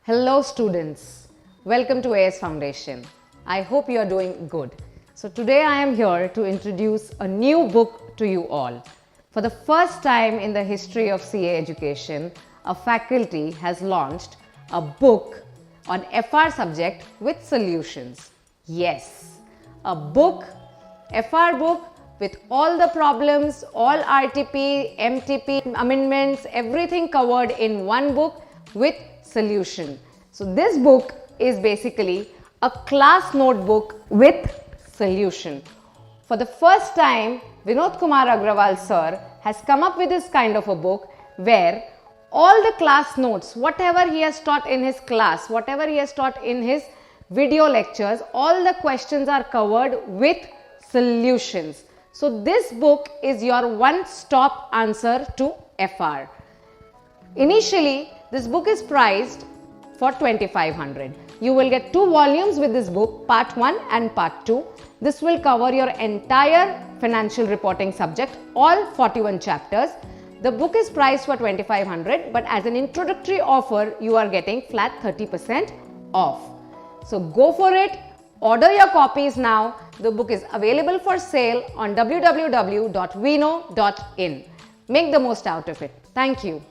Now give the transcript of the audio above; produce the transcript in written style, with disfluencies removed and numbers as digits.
Hello students, welcome to AS Foundation. I hope you are doing good. So today I am here to introduce a new book to you all. For the first time in the history of CA education, a faculty has launched a book on FR subject with solutions. Yes, a book, FR book with all the problems, all RTP, MTP, amendments, everything covered in one book with solution. So this book is basically a class notebook with solution. For the first time, Vinod Kumar Agarwal sir has come up with this kind of a book where all the class notes, whatever he has taught in his class, whatever he has taught in his video lectures, all the questions are covered with solutions. So this book is your one-stop answer to FR. Initially, this book is priced for 2500. You will get 2 volumes with this book, part 1 and part 2. This will cover your entire financial reporting subject, all 41 chapters. The book is priced for 2500, but as an introductory offer, you are getting flat 30% off. So go for it. Order your copies now. The book is available for sale on www.vino.in. Make the most out of it. Thank you.